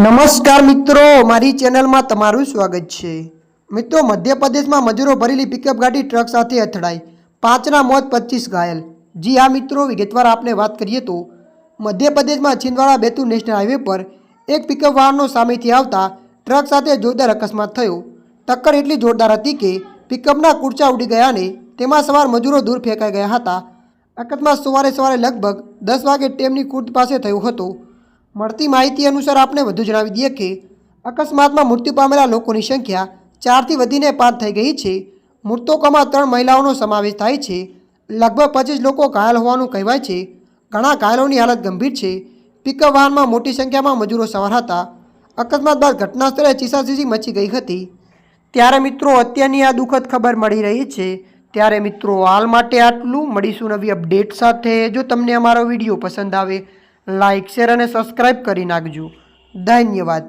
નમસ્કાર મિત્રો, મારી ચેનલમાં તમારું સ્વાગત છે। મિત્રો, મધ્યપ્રદેશમાં મજૂરો ભરેલી પિકઅપ ગાડી ટ્રક સાથે અથડાઈ, 5ના મોત 25 ઘાયલ। જી હા મિત્રો, વિગતવાર આપણે વાત કરીએ તો મધ્યપ્રદેશમાં છિંદવાડા બેતુલ નેશનલ હાઈવે પર એક પિકઅપ વાહનનો સામેથી આવતા ટ્રક સાથે જોરદાર અકસ્માત થયો। ટક્કર એટલી જોરદાર હતી કે પિકઅપના કુરચા ઉડી ગયા અને તેમાં સવાર મજૂરો દૂર ફેંકાઈ ગયા હતા। અકસ્માત સવારે લગભગ 10 વાગે ટેમની ખુર્દ પાસે થયો હતો। મળતી માહિતી અનુસાર આપણે વધુ જણાવી દઈએ કે અકસ્માતમાં મૃત્યુ પામેલા લોકોની સંખ્યા 4થી વધીને 5 થઈ ગઈ છે। મૃતકોમાં 3 મહિલાઓનો સમાવેશ થાય છે। લગભગ 25 લોકો ઘાયલ હોવાનું કહેવાય છે। ઘણા ઘાયલોની હાલત ગંભીર છે। પિકઅપ વાહનમાં મોટી સંખ્યામાં મજૂરો સવાર હતા। અકસ્માત બાદ ઘટના સ્થળે ચીસાચીસી મચી ગઈ હતી। ત્યારે મિત્રો, અત્યારની આ દુઃખદ ખબર મળી રહી છે। ત્યારે મિત્રો, હાલ માટે આટલું। મળીશું નવી અપડેટ સાથે। જો તમને અમારો વિડીયો પસંદ આવે, લાઇક, શેર અને સબસ્ક્રાઈબ કરી નાખજો। ધન્યવાદ।